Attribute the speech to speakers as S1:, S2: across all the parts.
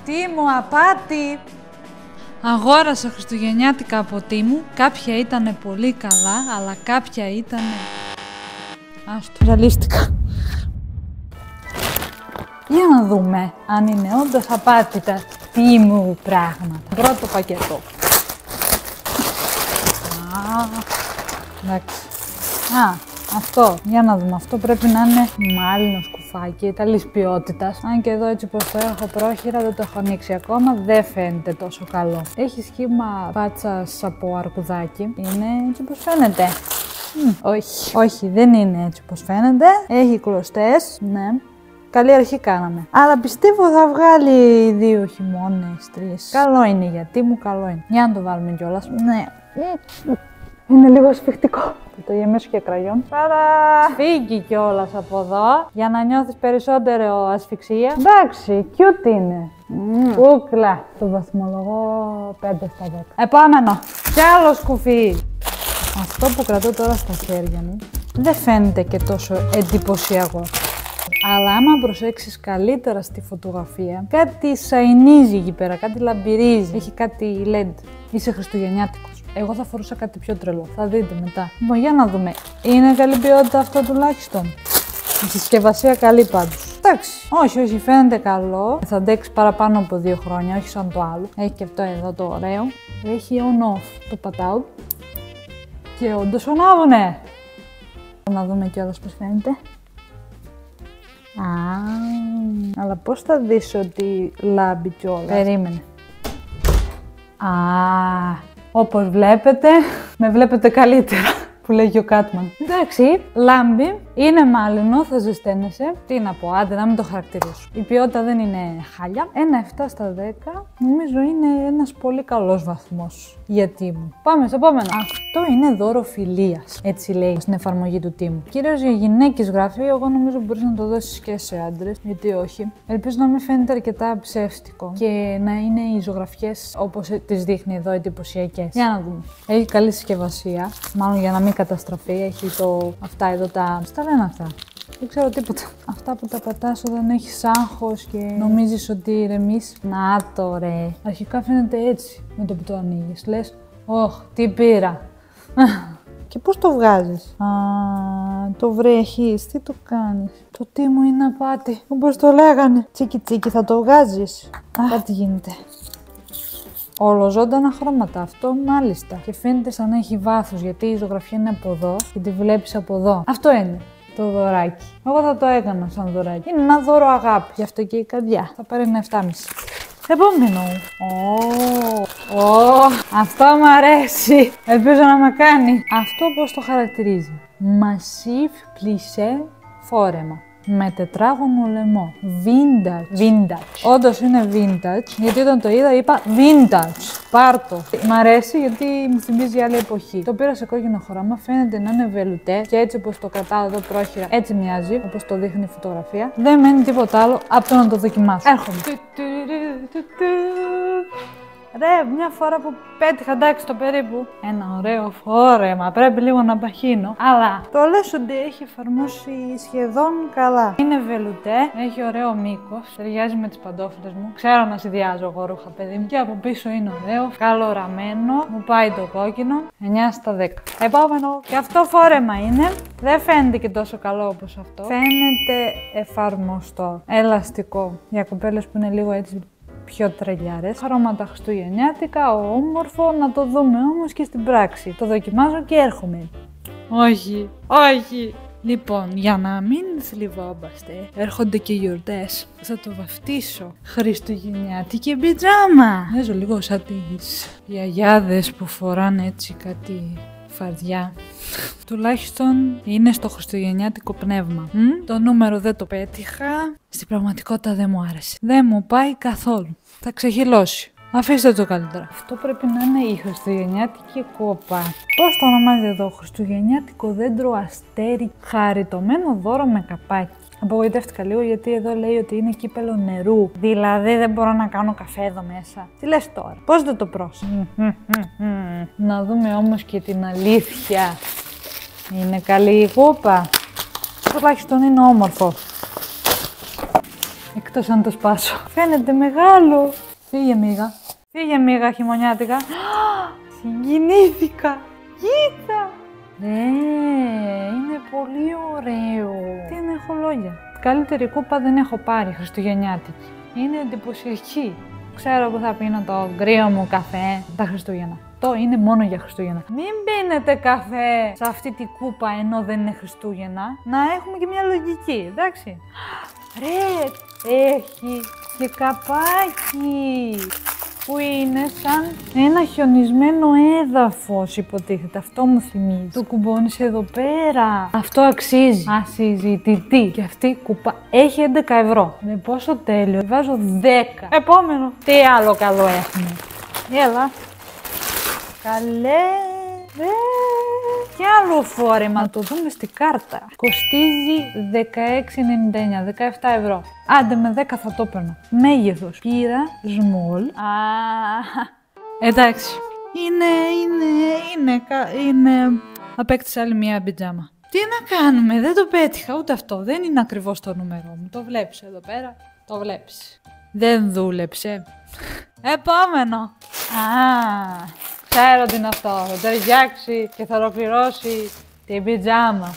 S1: Τίμου, απάτη! Αγόρασα χριστουγεννιάτικα από Τίμου. Κάποια ήτανε πολύ καλά, αλλά κάποια ήτανε... Άστο, ζαλίστηκα. Για να δούμε αν είναι όντως απάτη τα Τίμου πράγματα. Πρώτο πακέτο. Εντάξει. Αυτό. Για να δούμε. Αυτό πρέπει να είναι μάλινο σκουφάκι, καλής ποιότητας. Αν και εδώ έτσι πως το έχω πρόχειρα, δεν το έχω ανοίξει ακόμα, δεν φαίνεται τόσο καλό. Έχει σχήμα πάτσας από αρκουδάκι. Είναι έτσι πως φαίνεται. Όχι, δεν είναι έτσι πως φαίνεται. Έχει κλωστές, ναι. Καλή αρχή κάναμε. Αλλά πιστεύω θα βγάλει 2 χειμώνες, 3. Καλό είναι για Τίμου, καλό είναι. Για να το βάλουμε κιόλας. Ναι. Είναι λίγο σφιχτικό. Θα το γεμίσω και κραγιόν. Φύγει κιόλας από εδώ για να νιώθεις περισσότερο ασφυξία. Εντάξει, cute είναι. Κούκλα. Το βαθμολογώ 5 στα 10. Επόμενο. Κι άλλο σκουφί. Αυτό που κρατώ τώρα στα χέρια μου δεν φαίνεται και τόσο εντυπωσιακό. Αλλά άμα προσέξεις καλύτερα στη φωτογραφία, κάτι σαϊνίζει εκεί πέρα, κάτι λαμπυρίζει. Έχει κάτι LED. Είσαι χριστουγεννιάτικος. Εγώ θα φορούσα κάτι πιο τρελό. Θα δείτε μετά. Λοιπόν, για να δούμε. Είναι καλή ποιότητα αυτό τουλάχιστον. Η συσκευασία καλή πάντως. Εντάξει. Όχι, φαίνεται καλό. Θα αντέξει παραπάνω από 2 χρόνια, όχι σαν το άλλο. Έχει και αυτό εδώ το ωραίο. Έχει on-off. Το πατάω. Και όντως ονάβουνε. Να δούμε κιόλας πώς φαίνεται. Αλλά πώς θα δεις ότι λάμπει κιόλας. Περίμενε. Όπως βλέπετε, με βλέπετε καλύτερα, που λέγει ο Κάτμαν. Εντάξει, λάμπει, είναι μάλινο, θα ζεσταίνεσαι. Τι να πω, άντε να μην το χαρακτηρίσω. Η ποιότητα δεν είναι χάλια. Ένα 7 στα 10, νομίζω είναι ένας πολύ καλός βαθμός για Τίμου. Πάμε στο επόμενο. Αυτό είναι δώρο φιλίας, έτσι λέει στην εφαρμογή του Τίμου. Κυρίως για γυναίκες γράφει, εγώ νομίζω μπορείς να το δώσεις και σε άντρες, γιατί όχι. Ελπίζω να μην φαίνεται αρκετά ψεύτικο και να είναι οι ζωγραφιές όπως τις δείχνει εδώ εντυπωσιακές. Για να δούμε. Έχει καλή συσκευασία, μάλλον για να μην καταστραφεί. Έχει αυτά εδώ τα. Στα λένε αυτά. Δεν ξέρω τίποτα. Αυτά που τα πατάς όταν έχεις άγχος και νομίζεις ότι ηρεμείς. Να το ρε. Αρχικά φαίνεται έτσι με το που το ανοίγεις. Λες, όχ, τι πήρα. Και πώς το βγάζεις. Το βρέχεις, τι το κάνεις. Το Τίμου είναι απάτη. Όπως το λέγανε. Τσίκι τσίκι θα το βγάζεις. Κάτι γίνεται. Ολοζώντανα χρώματα, αυτό μάλιστα. Και φαίνεται σαν να έχει βάθος, γιατί η ζωγραφιά είναι από εδώ και τη βλέπεις από εδώ. Αυτό είναι το δωράκι. Εγώ θα το έκανα σαν δωράκι. Είναι ένα δώρο αγάπη, γι' αυτό και η καρδιά. Θα πάρει ένα 7,5. Επόμενο. Αυτό μου αρέσει. Ελπίζω να με κάνει. Αυτό πώς το χαρακτηρίζει. Massive plissé φόρεμα. Με τετράγωνο λαιμό. Vintage. Όντως είναι vintage, γιατί όταν το είδα είπα vintage. Πάρτο. Μ' αρέσει γιατί μου θυμίζει άλλη εποχή. Το πήρα σε κόκκινο χρώμα, φαίνεται να είναι βελουτέ και έτσι όπως το κρατάω εδώ πρόχειρα, έτσι μοιάζει, όπως το δείχνει η φωτογραφία. Δεν μένει τίποτα άλλο από το να το δοκιμάσω. Έρχομαι. Ρε, μια φορά που πέτυχα, εντάξει, το περίπου. Ένα ωραίο φόρεμα, πρέπει λίγο να παχύνω. Αλλά το λες ότι έχει εφαρμόσει σχεδόν καλά. Είναι βελουτέ, έχει ωραίο μήκος, ταιριάζει με τις παντόφλες μου. Ξέρω να συνδυάζω εγώ ρούχα, παιδί μου. Και από πίσω είναι ωραίο, καλοραμένο. Μου πάει το κόκκινο. 9 στα 10. Επόμενο. Και αυτό φόρεμα είναι. Δεν φαίνεται και τόσο καλό όπως αυτό. Φαίνεται εφαρμοστό, ελαστικό. Για κοπέλες που είναι λίγο έτσι πιο τρελιάρες. Χρώματα χριστουγεννιάτικα, όμορφο, να το δούμε όμως και στην πράξη. Το δοκιμάζω και έρχομαι. Όχι. Λοιπόν, για να μην θλιβόμαστε, έρχονται και γιορτές. Θα το βαφτίσω. Χριστουγεννιάτικη πιτζάμα. Μοιάζω λίγο σαν τις γιαγιάδες που φοράνε έτσι κάτι φαρδιά. Τουλάχιστον είναι στο χριστουγεννιάτικο πνεύμα. Το νούμερο δεν το πέτυχα. Στην πραγματικότητα δεν μου άρεσε. Δεν μου πάει καθόλου. Θα ξεχυλώσει. Αφήστε το καλύτερα. Αυτό πρέπει να είναι η χριστουγεννιάτικη κόπα. Πώς το ονομάζει εδώ, χριστουγεννιάτικο δέντρο αστέρι, χαριτωμένο δώρο με καπάκι. Απογοητεύτηκα λίγο γιατί εδώ λέει ότι είναι κύπελο νερού. Δηλαδή δεν μπορώ να κάνω καφέ εδώ μέσα. Τι λες τώρα, πώς δεν το πρόσεχε. Να δούμε όμως και την αλήθεια. Είναι καλή η κούπα. Τουλάχιστον είναι όμορφο. Εκτός αν το σπάσω. Φαίνεται μεγάλο. Φύγε μίγα. Φύγε μίγα χειμωνιάτικα. Συγκινήθηκα. Κοίτα. Είναι πολύ ωραίο. Τι να έχω λόγια. Καλύτερη κούπα δεν έχω πάρει χριστουγεννιάτικη. Είναι εντυπωσιακή. Ξέρω που θα πίνω το γκρίο μου καφέ τα Χριστούγεννα. Το είναι μόνο για Χριστούγεννα. Μην πίνετε καφέ σε αυτή τη κούπα ενώ δεν είναι Χριστούγεννα. Να έχουμε και μια λογική, εντάξει. Ρε, έχει και καπάκι που είναι σαν ένα χιονισμένο έδαφος, υποτίθεται. Αυτό μου θυμίζει. Το κουμπώνεις εδώ πέρα. Αυτό αξίζει. Ασυζητητή. Και αυτή η κούπα έχει 11 ευρώ. Με πόσο τέλειο. Βάζω 10. Επόμενο. Τι άλλο καλό έχουμε. Έλα. Καλέ. Και άλλο φόρεμα, το δούμε στην κάρτα. Κοστίζει 16,99, 17 ευρώ. Άντε με 10 θα το έπαιρνα. Μέγεθος. Πήρα small. Εντάξει. Είναι... Απέκτησα άλλη μια πιτζάμα. Τι να κάνουμε, δεν το πέτυχα ούτε αυτό. Δεν είναι ακριβώς το νούμερό μου. Το βλέπεις εδώ πέρα. Το βλέπεις. Δεν δούλεψε. Επόμενο. Ξέρω τι είναι αυτό. Θα ταιριάξει και θα ολοκληρώσει την πιτζάμα.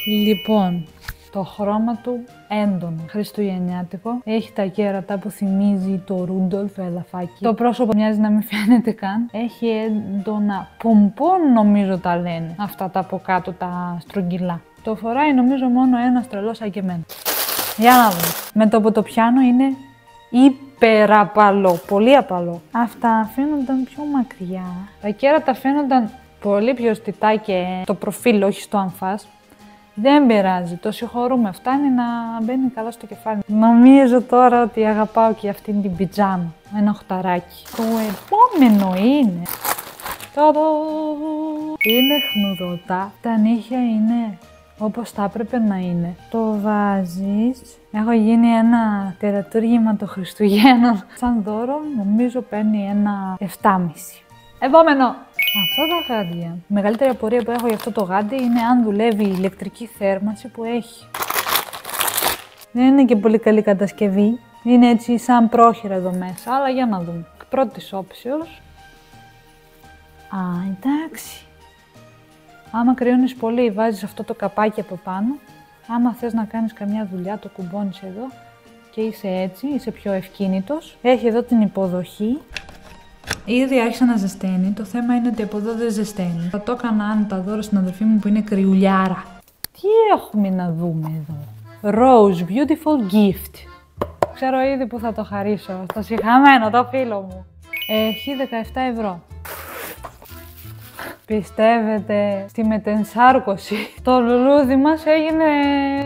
S1: Λοιπόν, το χρώμα του έντονο. Χριστουγεννιάτικο. Έχει τα κέρατα που θυμίζει το Ρούντολφ, το ελαφάκι. Το πρόσωπο μοιάζει να μην φαίνεται καν. Έχει έντονα πομπόν, νομίζω τα λένε. Αυτά τα από κάτω, τα στρογγυλά. Το φοράει νομίζω μόνο ένας τρελός σαν και εμένα. Για να δούμε. Με το που το πιάνω είναι υπεραπαλό, πολύ απαλό. Αυτά φαίνονταν πιο μακριά. Τα κέρατα φαίνονταν πολύ πιο στιτά και το προφίλ, όχι στο αμφάς. Δεν πειράζει, το συγχωρούμε. Φτάνει να μπαίνει καλά στο κεφάλι. Νομίζω τώρα ότι αγαπάω και αυτήν την πιτζάμα. Ένα οχταράκι. Το επόμενο είναι... Είναι χνουδωτά. Τα νύχια είναι όπως θα έπρεπε να είναι. Το βάζεις. Έχω γίνει ένα τερατούργημα των Χριστουγέννων. Σαν δώρο νομίζω παίρνει ένα 7,5. Επόμενο! Αυτά τα γάντια. Η μεγαλύτερη απορία που έχω για αυτό το γάντι είναι αν δουλεύει η ηλεκτρική θέρμανση που έχει. Δεν είναι και πολύ καλή κατασκευή. Είναι έτσι σαν πρόχειρα εδώ μέσα, αλλά για να δούμε. Πρώτης όψεως. Εντάξει. Άμα κρυώνεις πολύ, βάζεις αυτό το καπάκι από πάνω. Άμα θες να κάνεις καμιά δουλειά, το κουμπώνεις εδώ και είσαι έτσι, είσαι πιο ευκίνητος. Έχει εδώ την υποδοχή. Ήδη άρχισε να ζεσταίνει. Το θέμα είναι ότι από εδώ δεν ζεσταίνει. Θα το έκανα άνετα δώρο στην αδερφή μου που είναι κρυουλιάρα. Τι έχουμε να δούμε εδώ. Rose Beautiful Gift. Ξέρω ήδη που θα το χαρίσω. Στο συγχαμένο, το φίλο μου. Έχει 17 ευρώ. Πιστεύετε στη μετενσάρκωση. Το λουλούδι μας έγινε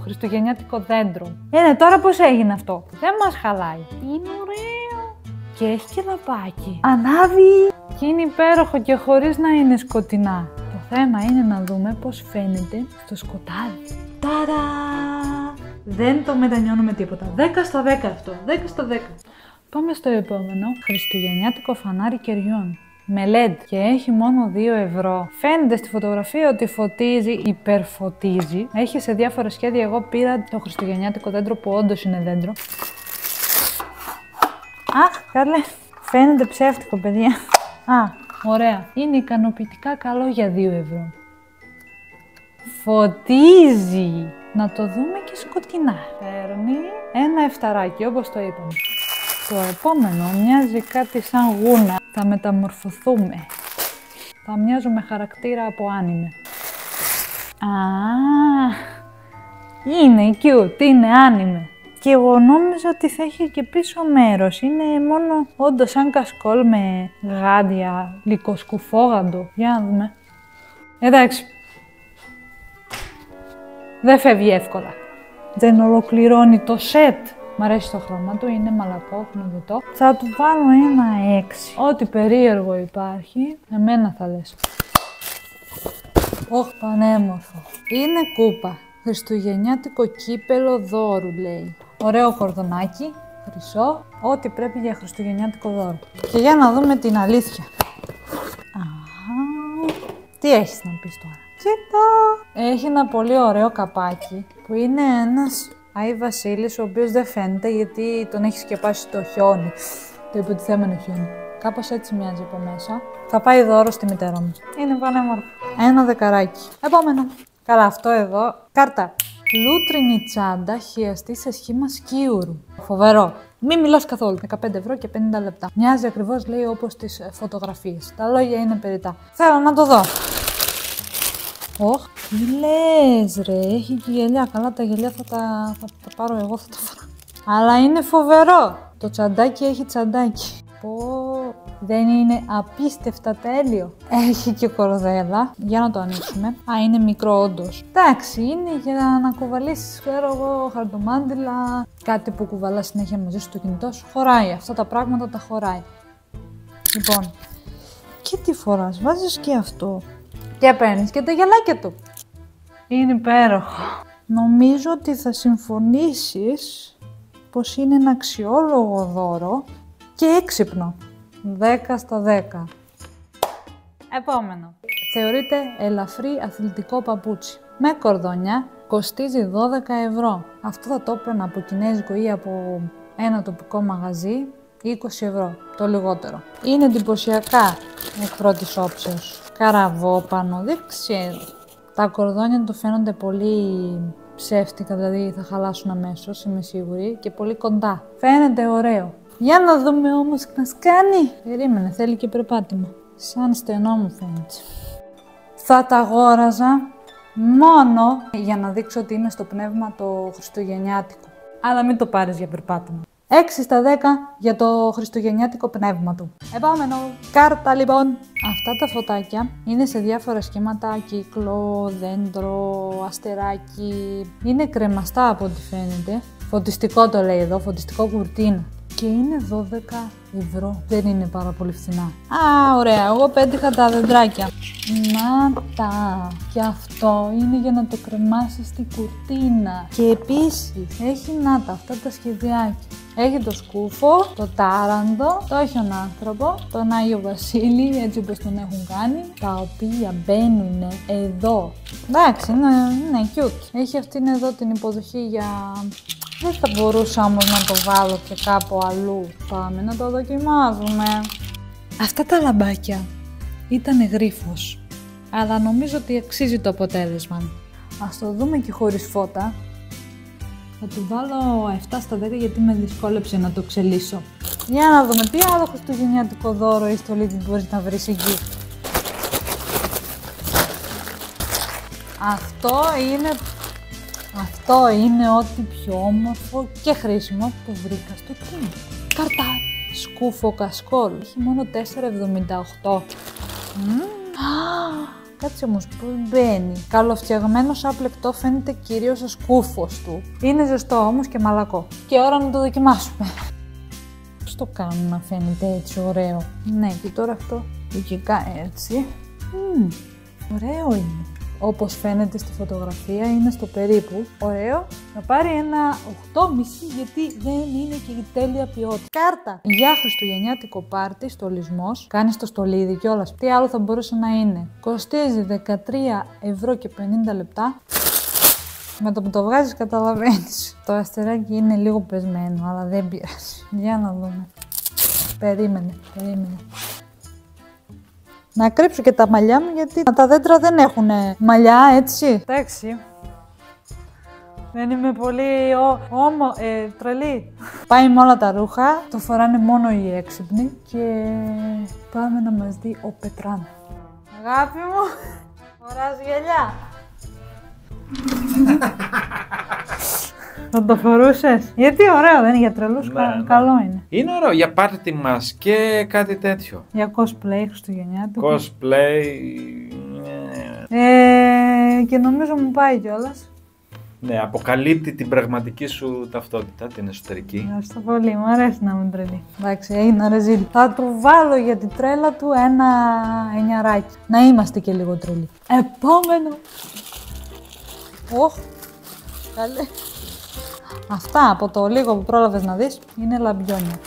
S1: χριστουγεννιάτικο δέντρο. Τώρα πώς έγινε αυτό. Δεν μας χαλάει. Είναι ωραίο. Και έχει και λαμπάκι. Ανάβει. Και είναι υπέροχο και χωρίς να είναι σκοτεινά. Το θέμα είναι να δούμε πώς φαίνεται στο σκοτάδι. Ταρά! Δεν το μετανιώνουμε τίποτα. 10 στο 10 αυτό. 10 στο 10. Πάμε στο επόμενο. Χριστουγεννιάτικο φανάρι κεριών. Με LED και έχει μόνο 2 ευρώ. Φαίνεται στη φωτογραφία ότι φωτίζει, υπερφωτίζει. Έχει σε διάφορα σχέδια. Εγώ πήρα το χριστουγεννιάτικο δέντρο που όντως είναι δέντρο. Αχ, καλέ. Φαίνεται ψεύτικο, παιδιά. Ωραία. Είναι ικανοποιητικά καλό για 2 ευρώ. Φωτίζει. Να το δούμε και σκοτεινά. Παίρνει ένα εφταράκι, όπως το είπαμε. Το επόμενο μοιάζει κάτι σαν γούνα. Θα μεταμορφωθούμε. Θα μοιάζουμε χαρακτήρα από άνιμε. Είναι cute, είναι άνιμε. Και εγώ νόμιζα ότι θα έχει και πίσω μέρος. Είναι μόνο όντως σαν κασκόλ με γάντια, λυκοσκουφόγαντο. Για να δούμε. Εντάξει. Δεν φεύγει εύκολα. Δεν ολοκληρώνει το σετ. Μ' αρέσει το χρώμα του, είναι μαλακό, χνουδωτό. Θα του βάλω ένα 6. Ό,τι περίεργο υπάρχει, εμένα θα λες. Πανέμορφο. Είναι κούπα. Χριστουγεννιάτικο κύπελο δώρου, λέει. Ωραίο κορδονάκι, χρυσό, ό,τι πρέπει για χριστουγεννιάτικο δώρο. Και για να δούμε την αλήθεια. Τι έχεις να πεις τώρα. Κοίτα! Έχει ένα πολύ ωραίο καπάκι που είναι ένας Άι Βασίλης, ο οποίος δεν φαίνεται γιατί τον έχει σκεπάσει το χιόνι. Το υποτιθέμενο χιόνι. Κάπως έτσι μοιάζει από μέσα. Θα πάει δώρο στη μητέρα μου. Είναι πανέμορφο. Ένα δεκαράκι. Επόμενο. Καλά, αυτό εδώ. Κάρτα. Λούτρινη τσάντα χιαστή σε σχήμα σκίουρου. Φοβερό. Μην μιλάς καθόλου. 15 ευρώ και 50 λεπτά. Μοιάζει ακριβώς, λέει, όπως τις φωτογραφίες. Τα λόγια είναι περιττά. Θέλω να το δω. Ωχ, τι λες ρε, έχει και γυαλιά. Καλά, τα γυαλιά θα τα πάρω εγώ, θα τα φοράω. Αλλά είναι φοβερό. Το τσαντάκι έχει τσαντάκι. Δεν είναι απίστευτα τέλειο. Έχει και κορδέλα. Για να το ανοίξουμε. Α, είναι μικρό όντως. Εντάξει, είναι για να κουβαλήσεις, ξέρω εγώ, χαρτομάντιλα. Κάτι που κουβαλάς συνέχεια μαζί σου στο κινητό σου. Χωράει. Αυτά τα πράγματα τα χωράει. Λοιπόν. Και τι φοράς, βάζεις και αυτό. Και παίρνεις και τα γυαλάκια του. Είναι υπέροχο. Νομίζω ότι θα συμφωνήσεις πως είναι ένα αξιόλογο δώρο και έξυπνο. 10 στα 10. Επόμενο. Θεωρείται ελαφρύ αθλητικό παπούτσι. Με κορδόνια κοστίζει 12 ευρώ. Αυτό θα το έπαιρνα από κινέζικο ή από ένα τοπικό μαγαζί 20 ευρώ, το λιγότερο. Είναι εντυπωσιακά εκ πρώτης όψεως. Καραβόπανο, δεν ξέρω. Τα κορδόνια του φαίνονται πολύ ψεύτικα, δηλαδή θα χαλάσουν αμέσως, είμαι σίγουρη, και πολύ κοντά. Φαίνεται ωραίο. Για να δούμε όμως τι μας κάνει. Περίμενε, θέλει και περπάτημα. Σαν στενό μου φαίνεται. Θα τα αγόραζα μόνο για να δείξω ότι είμαι στο πνεύμα το χριστουγεννιάτικο. Αλλά μην το πάρεις για περπάτημα. 6 στα 10 για το χριστουγεννιάτικο πνεύμα του. Επόμενο. Κάρτα λοιπόν. Αυτά τα φωτάκια είναι σε διάφορα σχήματα, κύκλο, δέντρο, αστεράκι. Είναι κρεμαστά από ό,τι φαίνεται. Φωτιστικό το λέει εδώ, φωτιστικό κουρτίνα. Και είναι 12 ευρώ. Δεν είναι πάρα πολύ φθηνά. Α, ωραία. Εγώ πέτυχα τα δεντράκια. Να τα. Και αυτό είναι για να το κρεμάσεις στην κουρτίνα. Και επίσης έχει να τα αυτά τα σχεδιάκια. Έχει το σκούφο, το τάραντο, το έχει τον άνθρωπο, τον Άγιο Βασίλη, έτσι όπως τον έχουν κάνει, τα οποία μπαίνουν εδώ. Εντάξει, είναι cute. Έχει αυτήν εδώ την υποδοχή για... Δεν θα μπορούσα όμως να το βάλω και κάπου αλλού. Πάμε να το δοκιμάζουμε. Αυτά τα λαμπάκια ήταν γρίφος, αλλά νομίζω ότι αξίζει το αποτέλεσμα. Ας το δούμε και χωρίς φώτα. Θα του βάλω 7 στα 10 γιατί με δυσκόλεψε να το ξελίσω. Για να δούμε τι άλλο χριστουγεννιάτικο δώρο ή στολίδι μπορείς να βρεις εκεί. Αυτό είναι ό,τι πιο όμορφο και χρήσιμο που βρήκα στο κίνημα. Κάρτα! Σκούφο κασκόλ. Έχει μόνο 4,78. Κάτσε όμως πώς μπαίνει. Καλοφτιαγμένο σαν πλεκτό φαίνεται κυρίως ο σκούφος του. Είναι ζεστό όμως και μαλακό. Και ώρα να το δοκιμάσουμε. Πώς το κάνουν να φαίνεται έτσι ωραίο. Ναι, και τώρα αυτό λογικά έτσι. Ωραίο είναι. Όπως φαίνεται στη φωτογραφία είναι στο περίπου. Ωραίο. Θα πάρει ένα 8,5 γιατί δεν είναι και η τέλεια ποιότητα. Κάρτα! Για χριστουγεννιάτικο πάρτι, στολισμός. Κάνεις το στολίδι κιόλας. Τι άλλο θα μπορούσε να είναι. Κοστίζει 13 ευρώ και 50 λεπτά. Με το που το βγάζεις καταλαβαίνεις. Το αστεράκι είναι λίγο πεσμένο, αλλά δεν πειράζει. Για να δούμε. Περίμενε. Να κρύψω και τα μαλλιά μου γιατί τα δέντρα δεν έχουν μαλλιά, έτσι. Εντάξει. Δεν είμαι πολύ τρελή. Πάει με όλα τα ρούχα, το φοράνε μόνο οι έξυπνοι και πάμε να μας δει ο Πετράν. Αγάπη μου, φοράς γυαλιά. Θα το φορούσες? Γιατί ωραίο, δεν είναι για τρελούς, καλό είναι.
S2: Είναι ωραίο για πάρτι μας και κάτι τέτοιο.
S1: Για cosplay χριστουγεννιάτικο.
S2: Cosplay...
S1: Και νομίζω μου πάει κιόλας.
S2: Ναι, αποκαλύπτει την πραγματική σου ταυτότητα, την εσωτερική.
S1: Ευχαριστώ πολύ, μου αρέσει να είμαι τρελή. Εντάξει, έγινα ρεζίλ. Θα του βάλω για την τρέλα του ένα 9. Να είμαστε και λίγο τρελοί. Επόμενο. Καλέ. Αυτά από το λίγο που πρόλαβες να δεις είναι λαμπιόνια.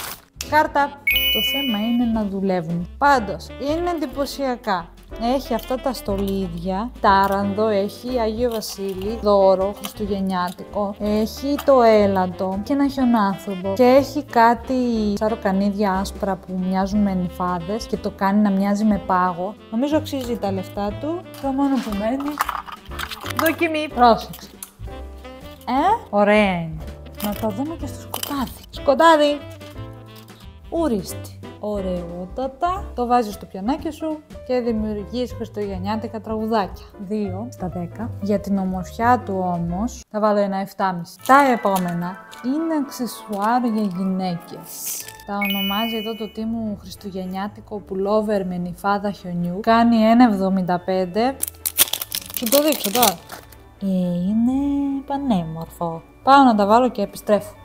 S1: Κάρτα. Το θέμα είναι να δουλεύουν. Πάντως, είναι εντυπωσιακά. Έχει αυτά τα στολίδια, τάρανδο, έχει Αγίο Βασίλη, δώρο χριστουγεννιάτικο, έχει το έλατο και ένα χιονάνθρωπο και έχει κάτι σαροκανίδια άσπρα που μοιάζουν με νυφάδες και το κάνει να μοιάζει με πάγο. Νομίζω αξίζει τα λεφτά του. Το μόνο που μένει, δοκιμή. Πρόσεξε. Ωραία είναι. Να τα δούμε και στο σκοτάδι. Σκοτάδι! Ουρίστη. Ωραιότατα. Το βάζεις στο πιανάκι σου και δημιουργείς χριστουγεννιάτικα τραγουδάκια. 2 στα 10. Για την ομορφιά του όμως θα βάλω ένα 7,5. Τα επόμενα είναι αξεσουάρ για γυναίκες. Τα ονομάζει εδώ το τίμου χριστουγεννιάτικο πουλόβερ με νυφάδα χιονιού. Κάνει 1,75. Σου το δείξω τώρα. Είναι πανέμορφο. Πάω να τα βάλω και επιστρέφω.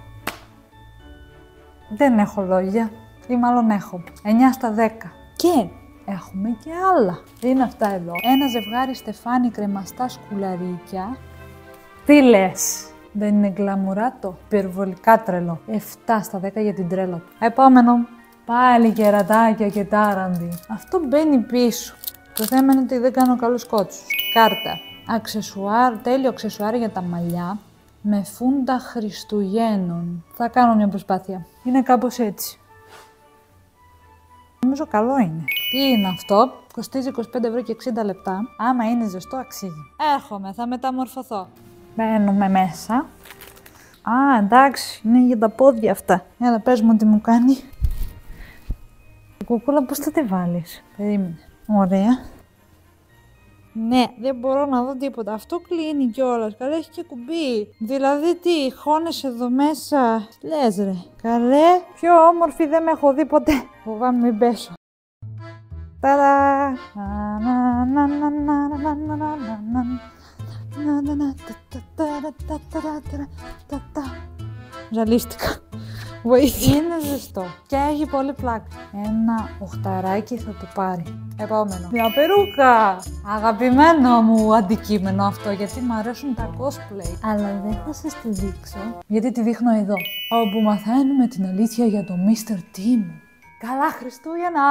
S1: Δεν έχω λόγια. Ή μάλλον έχω. 9 στα 10. Και έχουμε και άλλα. Είναι αυτά εδώ. Ένα ζευγάρι στεφάνι κρεμαστά σκουλαρίκια. Τι λες? Δεν είναι γκλαμουράτο? Υπερβολικά τρελό. 7 στα 10 για την τρέλα του. Επόμενο. Πάλι κερατάκια και τάραντι. Αυτό μπαίνει πίσω. Το θέμα είναι ότι δεν κάνω καλούς κότσους. Κάρτα. Αξεσουάρ, τέλειο αξεσουάρ για τα μαλλιά. Με φούντα Χριστουγέννων. Θα κάνω μια προσπάθεια. Είναι κάπως έτσι. Νομίζω καλό είναι. Τι είναι αυτό? Κοστίζει 25 ευρώ και 60 λεπτά. Άμα είναι ζεστό, αξίζει. Έρχομαι, θα μεταμορφωθώ. Μπαίνουμε μέσα. Α, εντάξει, είναι για τα πόδια αυτά. Έλα, πες μου τι μου κάνει. Κουκούλα, πώς θα τη βάλεις? Περίμενε. Ωραία. Ναι, δεν μπορώ να δω τίποτα. Αυτό κλείνει κιόλας. Καλέ, έχει και κουμπί. Δηλαδή τι, χώνες εδώ μέσα. Λες ρε. Καλέ, πιο όμορφη δεν με έχω δει ποτέ. Φοβάμαι μην πέσω. Ταδά. Ζαλίστηκα. Βοήθεια. Είναι ζεστό και έχει πολύ πλάκα. Ένα οχταράκι θα το πάρει. Επόμενο. Μια περούκα. Αγαπημένο μου αντικείμενο αυτό, γιατί μου αρέσουν τα cosplay. Αλλά δεν θα σας τη δείξω, γιατί τη δείχνω εδώ. Όπου μαθαίνουμε την αλήθεια για το Mr. T μου. Καλά Χριστούγεννα!